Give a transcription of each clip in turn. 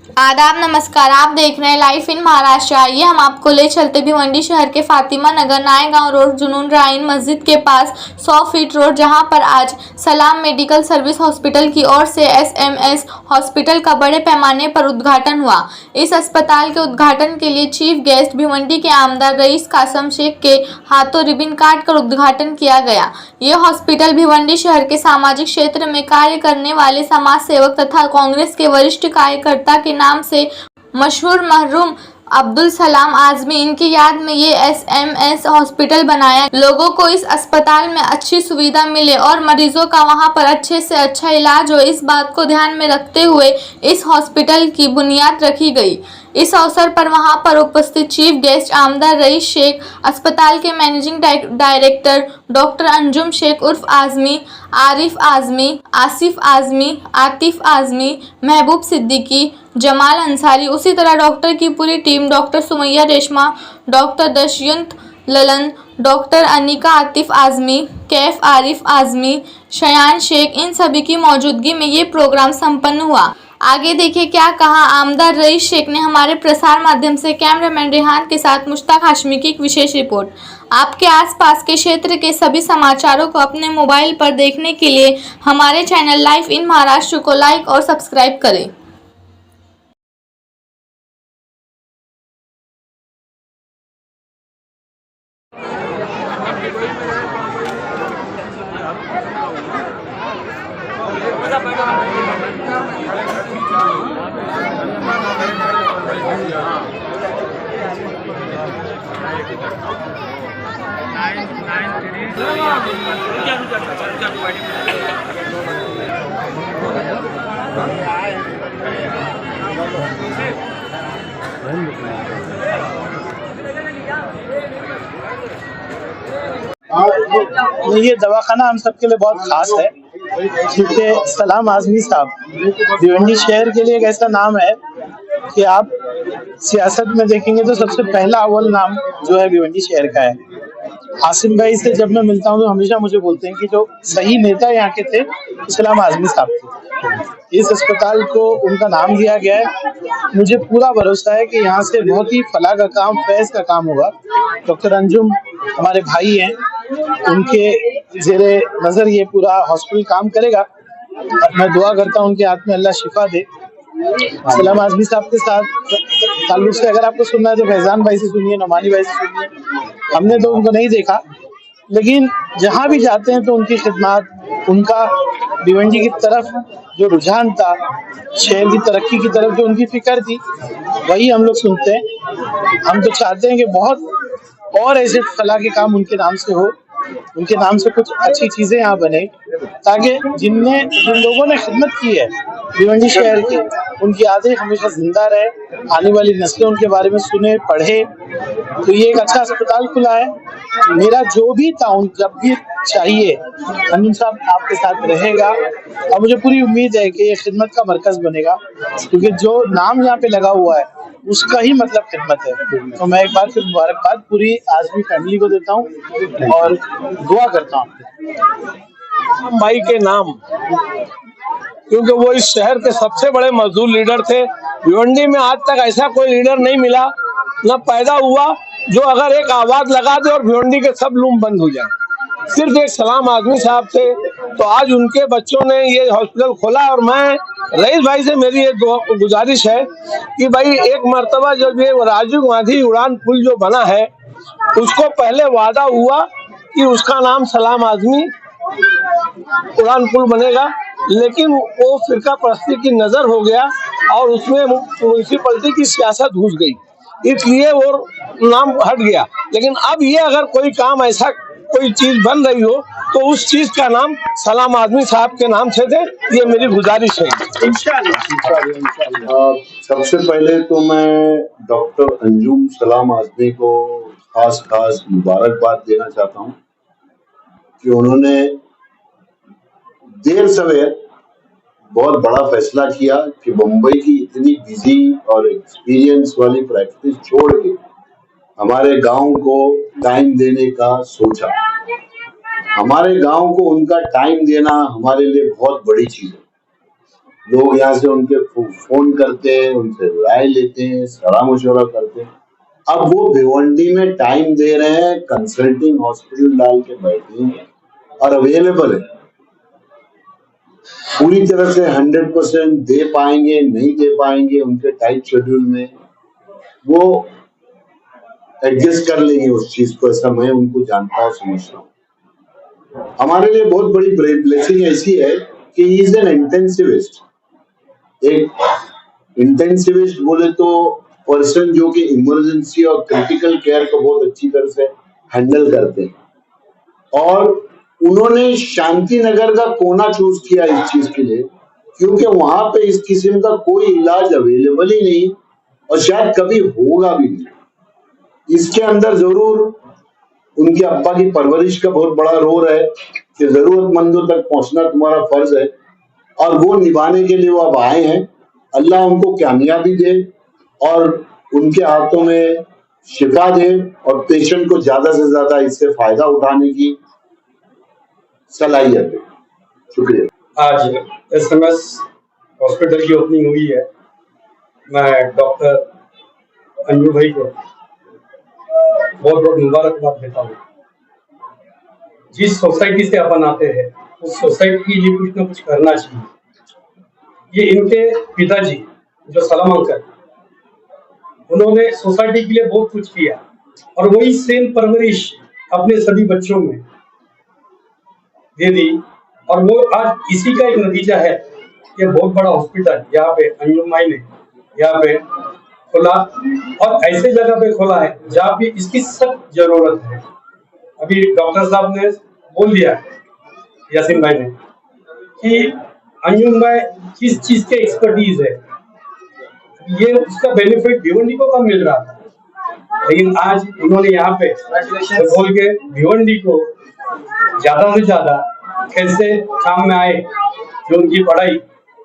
आदाब नमस्कार। आप देख रहे हैं लाइव इन महाराष्ट्र। आइए हम आपको ले चलते भिवंडी शहर के फातिमा नगर नायगांव रोड जुनून राइन मस्जिद के पास 100 फीट रोड, जहां पर आज सलाम मेडिकल सर्विस हॉस्पिटल की ओर से SMS हॉस्पिटल का बड़े पैमाने पर उद्घाटन हुआ। इस अस्पताल के उद्घाटन के लिए चीफ गेस्ट भिवंडी के आमदार रईस कासम शेख के हाथों रिबन काट कर उद्घाटन किया गया। ये हॉस्पिटल भिवंडी शहर के सामाजिक क्षेत्र में कार्य करने वाले समाज सेवक तथा कांग्रेस के वरिष्ठ कार्यकर्ता के नाम से मशहूर मरहूम अब्दुल सलाम आजमी, इनकी याद में ये SMS हॉस्पिटल बनाया। लोगों को इस अस्पताल में अच्छी सुविधा मिले और मरीजों का वहां पर अच्छे से अच्छा इलाज हो, इस बात को ध्यान में रखते हुए इस हॉस्पिटल की बुनियाद रखी गई। इस अवसर पर वहां पर उपस्थित चीफ गेस्ट आमदार रईस शेख, अस्पताल के managing director doctor Anjum Shaikh उर्फ आजमी, आरिफ आजमी, आसिफ आजमी, आतिफ आजमी, महबूब सिद्दीकी, जमाल अंसारी, उसी तरह डॉक्टर की पूरी team, doctor Sumaiya Reshma, doctor Dushyant Lalan, doctor Anika Atif Azmi, Kaif Arif Azmi, Shayan Shaikh, इन सभी की मौजूदगी में ये प्रोग्राम संपन्न हुआ। आगे देखिए क्या कहा आमदार रईस शेख ने हमारे प्रसार माध्यम से। कैमरामैन रेहान के साथ मुश्ताक हाशमी की एक विशेष रिपोर्ट। आपके आसपास के क्षेत्र के सभी समाचारों को अपने मोबाइल पर देखने के लिए हमारे चैनल लाइव इन महाराष्ट्र को लाइक और सब्सक्राइब करें। ये दवाखाना हम सबके लिए बहुत खास है, क्योंकि सलाम आजमी साहब भिवंडी शहर के लिए एक ऐसा नाम है कि आप सियासत में देखेंगे तो सबसे पहला अव्वल नाम जो है भिवंडी शहर का है। आसिम भाई से जब मैं मिलता हूँ तो हमेशा मुझे बोलते हैं कि जो सही नेता यहाँ के थे सलाम आजमी साहब थे। इस अस्पताल को उनका नाम दिया गया है। मुझे पूरा भरोसा है कि यहाँ से बहुत ही फलाह का काम, फैज का काम होगा। डॉक्टर अंजुम हमारे भाई हैं, उनके जेरे नजर ये पूरा हॉस्पिटल काम करेगा। मैं दुआ करता हूँ उनके हाथ में अल्लाह शिफा दे। सलाम आजमी साहब के साथ ताल्लुक से अगर आपको सुनना है तो फैजान भाई से सुनिए, नोमानी भाई से सुनिए। हमने तो उनको नहीं देखा, लेकिन जहाँ भी जाते हैं तो उनकी खिदमत, उनका भिवंडी की तरफ जो रुझान था, शहर की तरक्की की तरफ जो उनकी फिक्र थी, वही हम लोग सुनते हैं। हम तो चाहते हैं कि बहुत और ऐसे फलाह के काम उनके नाम से हो, उनके नाम से कुछ अच्छी चीजें यहाँ बने, ताकि जिन लोगों ने खिदमत की है भिवंडी शहर की, उनकी यादें हमेशा जिंदा रहे, आने वाली नस्लें उनके बारे में सुने, पढ़े। तो ये एक अच्छा अस्पताल खुला है। मेरा जो भी ताउन जब भी चाहिए अंजुम साहब आपके साथ रहेगा, और मुझे पूरी उम्मीद है कि ये खिदमत का मरकज बनेगा, क्योंकि जो नाम यहाँ पे लगा हुआ है उसका ही मतलब खिदमत है। तो मैं एक बार फिर मुबारकबाद पूरी आजमी फैमिली को देता हूँ और दुआ करता हूँ भाई के नाम, क्योंकि वो इस शहर के सबसे बड़े मजदूर लीडर थे। भिवंडी में आज तक ऐसा कोई लीडर नहीं मिला, न पैदा हुआ, जो अगर एक आवाज लगा दे और भिवंडी के सब लूम बंद हो जाए। सिर्फ एक सलाम आजमी साहब थे, तो आज उनके बच्चों ने ये हॉस्पिटल खोला। और मैं रईस भाई से मेरी एक गुजारिश है कि भाई एक मर्तबा जब ये राजीव गांधी उड़ान पुल जो बना है, उसको पहले वादा हुआ कि उसका नाम सलाम आजमी उड़ान पुल बनेगा, लेकिन वो फिरका परस्ती की नजर हो गया और उसमें म्युनिसिपैलिटी की सियासत घुस गई, इसलिए वो नाम हट गया। लेकिन अब ये अगर कोई काम ऐसा कोई चीज बन रही हो तो उस चीज का नाम सलाम आजमी साहब के नाम से दे, ये मेरी गुजारिश है। इंशाअल्लाह। सबसे पहले तो मैं डॉक्टर अंजुम सलाम आजमी को खास मुबारकबाद देना चाहता हूँ कि उन्होंने देर सवेर बहुत बड़ा फैसला किया कि मुंबई की इतनी बिजी और एक्सपीरियंस वाली प्रैक्टिस छोड़ के हमारे गांव को टाइम देने का सोचा। हमारे गांव को उनका टाइम देना हमारे लिए बहुत बड़ी चीज है। लोग यहाँ से उनके फोन करते हैं, उनसे राय लेते हैं, सलाह मशवरा करते हैं। अब वो भिवंडी में टाइम दे रहे हैं, कंसल्टिंग हॉस्पिटल डाल के बैठे हैं और अवेलेबल है। पूरी तरह से 100% दे पाएंगे नहीं दे पाएंगे, उनके टाइट शेड्यूल में वो एडजस्ट कर लेंगे उस चीज को। ऐसा मैं उनको जानता हूँ, समझता हूँ। हमारे लिए बहुत बड़ी ब्लेसिंग ऐसी है कि ही इज एन इंटेंसिविस्ट। एक इंटेंसिविस्ट बोले तो पर्सन जो कि इमरजेंसी और क्रिटिकल केयर को बहुत अच्छी तरह से हैंडल करते हैं। और उन्होंने शांति नगर का कोना चूज किया इस चीज के लिए, क्योंकि वहां पे इस किस्म का कोई इलाज अवेलेबल ही नहीं और शायद कभी होगा भी नहीं। इसके अंदर जरूर उनके अब्बा की परवरिश का बहुत बड़ा रोल है कि जरूरतमंदों तक पहुंचना तुम्हारा फर्ज है, और वो निभाने के लिए वो अब आए हैं। अल्लाह उनको कामयाबी दे और उनके हाथों में शिफा दे और पेशेंट को ज्यादा से ज्यादा इससे फायदा उठाने की सलाहियत दे। शुक्रिया। आज SMS हॉस्पिटल की ओपनिंग हुई है। मैं डॉक्टर अंजू भाई को बहुत बहुत मुबारकबाद देता हूँ। जिस सोसाइटी से अपन आते हैं उस सोसाइटी के लिए कुछ ना कुछ करना चाहिए। ये इनके पिताजी जो सलाम अंकल, उन्होंने सोसाइटी के लिए बहुत कुछ किया और वही सेम परवरिश अपने सभी बच्चों में दे दी, और वो आज इसी का एक नतीजा है कि बहुत बड़ा हॉस्पिटल यहाँ पे अंजुम माई ने यहाँ पे खोला और ऐसे जगह पे खोला है जहाँ पे इसकी सख्त जरूरत है। अभी डॉक्टर साहब ने बोल दिया यासीन भाई ने कि अंजुम भाई किस चीज के एक्सपर्टीज है, ये उसका बेनिफिट भिवंडी को कम मिल रहा था, लेकिन आज उन्होंने यहाँ पे बोल के भिवंडी को ज्यादा से ज्यादा कैसे काम में आए, जो उनकी पढ़ाई,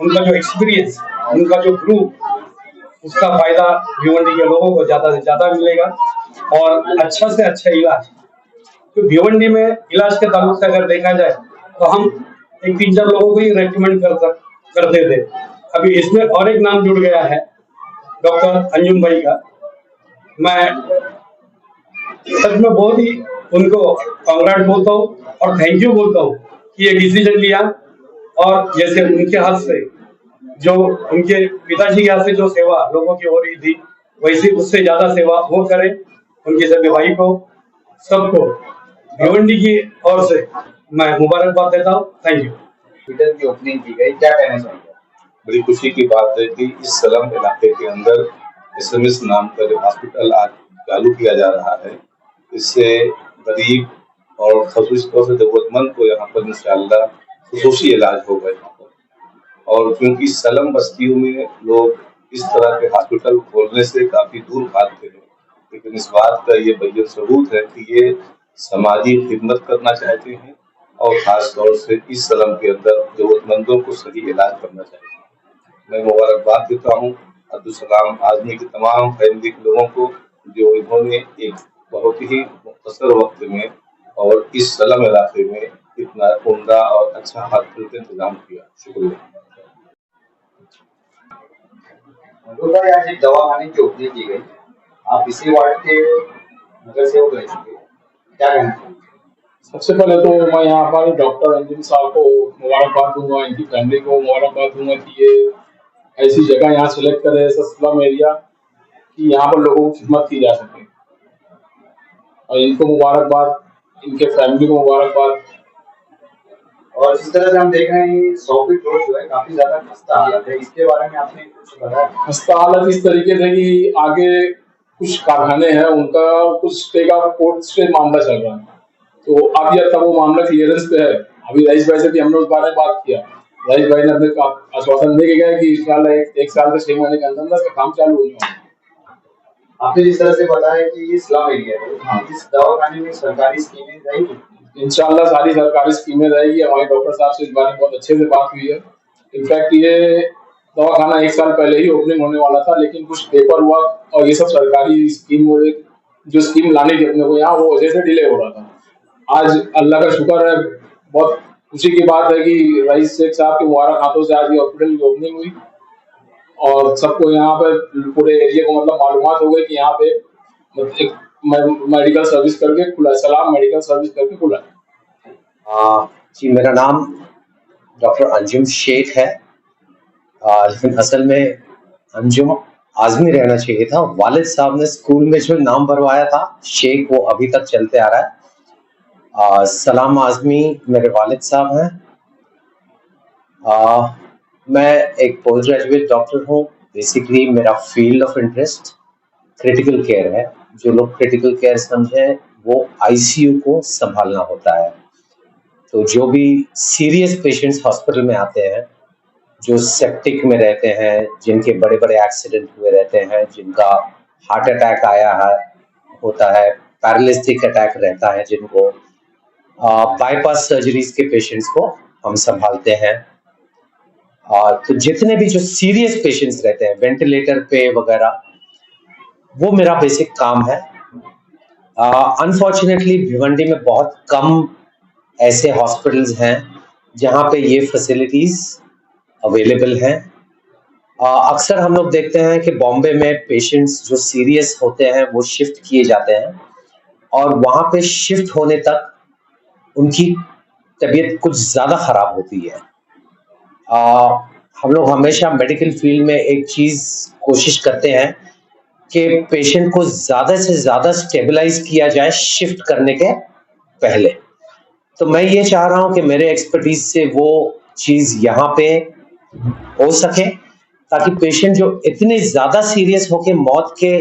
उनका जो एक्सपीरियंस, उनका जो ग्रुप, उसका फायदा भिवंडी के लोगों को ज्यादा से ज्यादा मिलेगा और अच्छा से अच्छा इलाज। तो भिवंडी में इलाज के ताल्लुक से अगर देखा जाए तो हम एक 3-4 लोगों को ही रेकमेंड करते थे। अभी इसमें और एक नाम जुड़ गया है डॉक्टर अंजुम भाई का। मैं सच में बहुत ही उनको कांग्रेट बोलता हूँ और थैंक यू बोलता हूँ कि ये डिसीजन लिया, और जैसे उनके हाथ से जो उनके पिताजी के हाथ से जो सेवा लोगों की हो रही थी, वैसे उससे ज्यादा सेवा वो करें। उनके सभी भाई को, सबको भिवंडी की ओर से मैं मुबारकबाद देता हूँ। Thank you. हॉस्पिटल की ओपनिंग की गई, क्या कहना चाहिए? बड़ी खुशी की बात है कि इस सलम इलाके के अंदर SMS नाम का जो हॉस्पिटल आज चालू किया जा रहा है, इससे गरीब और खास तौर से जरूरतमंद को यहाँ पर इंशाअल्लाह खुसूसी इलाज होगा यहाँ पर। और क्योंकि सलम बस्तियों में लोग इस तरह के हॉस्पिटल खोलने से काफी दूर भागते हैं, लेकिन इस बात का ये बैन सबूत है कि ये समाजी खिदमत करना चाहते हैं और खास तौर से इस सलम के अंदर जरूरतमंदों को सही इलाज करना चाहते हैं। मैं मुबारकबाद देता हूँ अब्दुल सलाम आजमी के तमाम फैमिली के लोगों को, जो इन्होंने एक बहुत ही मुख्तसर वक्त में और इस सलम इलाके में इतना उम्दा और अच्छा हॉस्पिटल का इंतजाम किया। शुक्रिया। आज एक दवाखाने की ओपनिंग की गई, आप इसी वार्ड के नगर सेवक रह चुके, क्या कहना चाहिए? सबसे पहले तो मैं यहाँ पर डॉक्टर अंजुम साहब को मुबारकबाद दूंगा, इनकी फैमिली को मुबारकबाद दूंगा कि ये ऐसी जगह यहाँ सिलेक्ट करे, ऐसा स्लम एरिया कि यहाँ पर लोगों की खिदमत की जा सके, और इनको मुबारकबाद, इनके फैमिली को मुबारकबाद। और जिस तरह से हम देख रहे हैं 100 फीट रोड जो है काफी ज्यादा खस्ता हालत है, इसके बारे में आपने कुछ बताया? खस्ता हालत इस तरीके से कि आगे कुछ कारखाने हैं, उनका कुछ स्टे का कोर्ट स्टे मामला चल रहा है, तो अभी तक वो मामला क्लियरेंस पे है। अभी रईस भाई से भी हमने उस बारे में बात किया, रईस भाई ने अपने आश्वासन दे के गया कि इंशाल्लाह 1 साल से 6 महीने के अंदर काम चालू होने वाला है। आपने जिस तरह से बताया कि ये स्लम एरिया है, इस दवाखाने में सरकारी स्कीमें रहेगी? इंशाल्लाह सारी सरकारी स्कीमें रहेगी। हमारे डॉक्टर साहब से इस बारे में बहुत अच्छे से बात हुई है। इनफैक्ट ये दवाखाना 1 साल पहले ही ओपनिंग होने वाला था, लेकिन कुछ पेपर वर्क और ये सब सरकारी स्कीम जो स्कीम लाने की अपने को यहाँ, वो वजह से डिले हो रहा था। आज अल्लाह का शुक्र है, बहुत खुशी की बात है कि रईस शेख साहब के मुबारक हाथों से आज ये हॉस्पिटल की ओपनिंग हुई और सबको यहाँ पे पूरे एरिया को मतलब मालूमात हो गई कि यहाँ पे एक मेडिकल सर्विस करके खुला है, सलाम मेडिकल सर्विस करके खुला है। जी, मेरा नाम डॉक्टर अंजुम शेख है, लेकिन असल में अंजुम आजमी रहना चाहिए था। वालिद साहब ने स्कूल में जो नाम भरवाया था शेख, वो अभी तक चलते आ रहा है। सलाम आजमी मेरे वालिद साहब हैं। मैं एक पोस्ट ग्रेजुएट डॉक्टर हूँ। बेसिकली मेरा field of interest critical care है। जो लोग क्रिटिकल केयर समझें वो आईसीयू को संभालना होता है। तो जो भी सीरियस पेशेंट्स हॉस्पिटल में आते हैं, जो सेप्टिक में रहते हैं, जिनके बड़े बड़े एक्सीडेंट हुए रहते हैं, जिनका हार्ट अटैक आया है होता है, पैरालिस्टिक अटैक रहता है, जिनको बाईपास सर्जरीज के पेशेंट्स को हम संभालते हैं। तो जितने भी जो सीरियस पेशेंट्स रहते हैं वेंटिलेटर पे वगैरह, वो मेरा बेसिक काम है। अनफॉर्चुनेटली भिवंडी में बहुत कम ऐसे हॉस्पिटल्स हैं जहाँ पे ये फैसिलिटीज अवेलेबल हैं। अक्सर हम लोग देखते हैं कि बॉम्बे में पेशेंट्स जो सीरियस होते हैं वो शिफ्ट किए जाते हैं और वहाँ पे शिफ्ट होने तक उनकी तबीयत कुछ ज़्यादा खराब होती है। हम लोग हमेशा मेडिकल फील्ड में एक चीज़ कोशिश करते हैं कि पेशेंट को ज़्यादा से ज़्यादा स्टेबलाइज किया जाए शिफ्ट करने के पहले। तो मैं ये चाह रहा हूँ कि मेरे एक्सपर्टीज से वो चीज़ यहाँ पे हो सके, ताकि पेशेंट जो इतने ज़्यादा सीरियस होके मौत के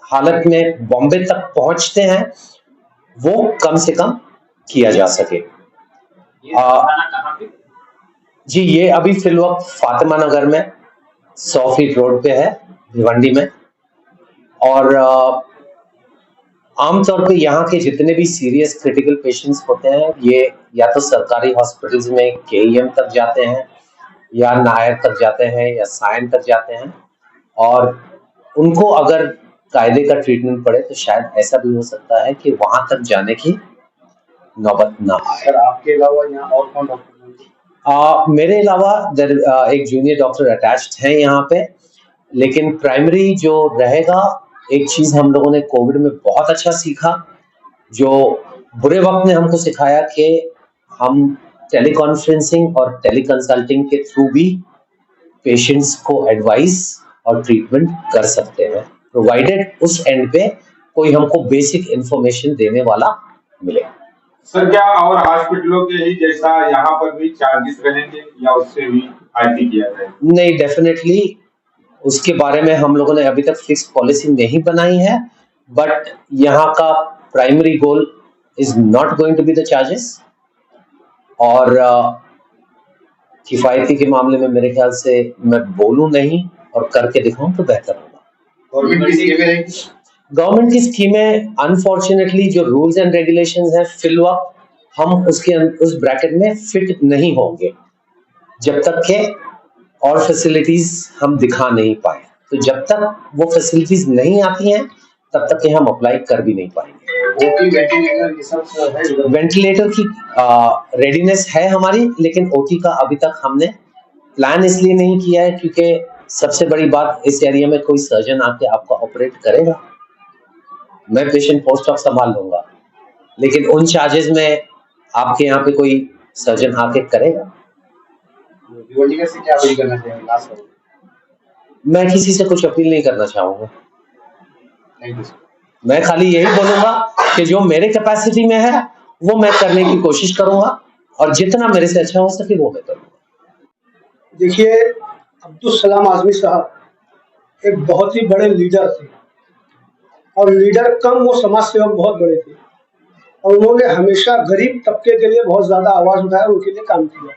हालत में बॉम्बे तक पहुँचते हैं वो कम से कम किया जा सके। जी, ये अभी फिलवक्त फातिमा नगर में 100 फीट रोड पे है भिवंडी में। और आमतौर पे यहाँ के जितने भी सीरियस क्रिटिकल पेशेंट्स होते हैं ये या तो सरकारी हॉस्पिटल्स में केईएम तक जाते हैं या नायर तक जाते हैं या सायन तक जाते हैं, और उनको अगर कायदे का ट्रीटमेंट पड़े तो शायद ऐसा भी हो सकता है कि वहां तक जाने की नौबत ना आए। सर, आपके अलावा यहाँ और कौन डॉक्टर? मेरे अलावा एक जूनियर डॉक्टर अटैच्ड है यहाँ पे, लेकिन प्राइमरी जो रहेगा, एक चीज हम लोगों ने कोविड में बहुत अच्छा सीखा, जो बुरे वक्त ने हमको सिखाया कि हम टेलीकॉन्फ्रेंसिंग और टेलीकंसल्टिंग के थ्रू भी पेशेंट्स को एडवाइस और ट्रीटमेंट कर सकते हैं, प्रोवाइडेड उस एंड पे कोई हमको बेसिक इंफॉर्मेशन देने वाला मिले। सर, क्या और हॉस्पिटलों के ही जैसा यहाँ पर भी चार्जेस रहेंगे या उससे भी आईटी किया जाएगा? नहीं, डेफिनेटली उसके बारे में हम लोगों ने अभी तक फिक्स पॉलिसी नहीं बनाई है, बट यहाँ का primary goal is not going to be the charges. और किफायती के मामले में मेरे ख्याल से मैं बोलूं नहीं और करके दिखाऊं तो बेहतर होगा। गवर्नमेंट की स्कीमें अनफॉर्चुनेटली जो रूल्स एंड रेगुलेशंस हैं फिलवक्त हम उस ब्रैकेट में फिट नहीं होंगे जब तक के और फैसिलिटीज हम दिखा नहीं पाए। तो जब तक वो फैसिलिटीज नहीं आती हैं तब तक के हम अप्लाई कर भी नहीं पाएंगे। वेंटिलेटर की रेडीनेस है हमारी, लेकिन ओटी का अभी तक हमने प्लान इसलिए नहीं किया है क्योंकि सबसे बड़ी बात, इस एरिया में कोई सर्जन आके आपका ऑपरेट करेगा, मैं पेशेंट पोस्ट ऑफ संभाल लूंगा, लेकिन उन चार्जेस में आपके यहाँ पे कोई सर्जन आके करेगा? से क्या अपील करना चाहेंगे लास्ट में? मैं किसी से कुछ अपील नहीं करना चाहूंगा। Thank you. मैं खाली यही बोलूंगा कि जो मेरे कैपेसिटी में है वो मैं करने की कोशिश करूंगा और जितना मेरे से अच्छा हो सके वो मैं करूंगा। देखिए, अब्दुल सलाम आजमी साहब एक बहुत ही बड़े लीडर थे, और लीडर कम, वो समाज सेवक बहुत बड़े थे, और उन्होंने हमेशा गरीब तबके के लिए बहुत ज्यादा आवाज उठाया, उनके लिए काम किया।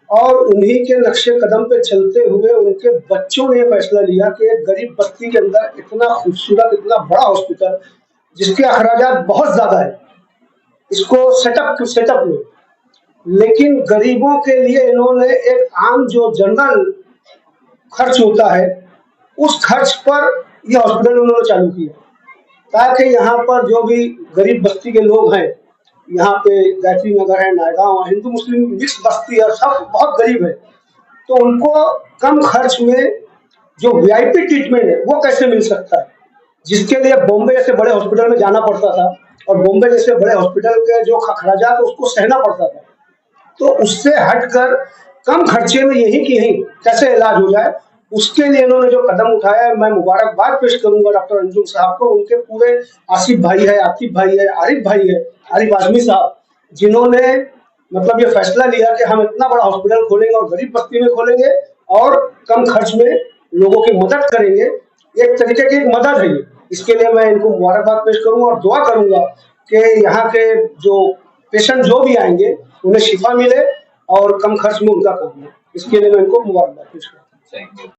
और उन्हीं के नक्शे कदम पे चलते हुए उनके बच्चों ने फैसला लिया कि एक गरीब बस्ती के अंदर इतना खूबसूरत, इतना बड़ा हॉस्पिटल जिसके अखराजात बहुत ज्यादा है, इसको सेटअप में, लेकिन गरीबों के लिए इन्होंने एक आम जो जनरल खर्च होता है उस खर्च पर यह हॉस्पिटल उन्होंने चालू किया, ताकि यहाँ पर जो भी गरीब बस्ती के लोग हैं यहाँ पे गायत्री नगर है, नायगांव है, हिंदू मुस्लिम मिक्स बस्ती है, सब बहुत गरीब है, तो उनको कम खर्च में जो वीआईपी ट्रीटमेंट है वो कैसे मिल सकता है, जिसके लिए बॉम्बे जैसे बड़े हॉस्पिटल में जाना पड़ता था और बॉम्बे जैसे बड़े हॉस्पिटल के जो खर्चात उसको सहना पड़ता था। तो उससे हटकर कम खर्चे में यही कि यही कैसे इलाज हो जाए, उसके लिए इन्होंने जो कदम उठाया है, मैं मुबारकबाद पेश करूंगा डॉक्टर अंजुम साहब को, उनके पूरे आसिफ भाई है, आतिफ भाई है, आरिफ भाई है, आरिफ आजमी साहब, जिन्होंने मतलब ये फैसला लिया कि हम इतना बड़ा हॉस्पिटल खोलेंगे और गरीब बस्ती में खोलेंगे और कम खर्च में लोगों की मदद करेंगे। एक तरीके की एक मदद है ये, इसके लिए मैं इनको मुबारकबाद पेश करूंगा और दुआ करूंगा कि यहाँ के जो पेशेंट जो भी आएंगे उन्हें शिफा मिले और कम खर्च में उनका काम हो। इसके लिए मैं इनको मुबारकबाद पेश करता हूँ।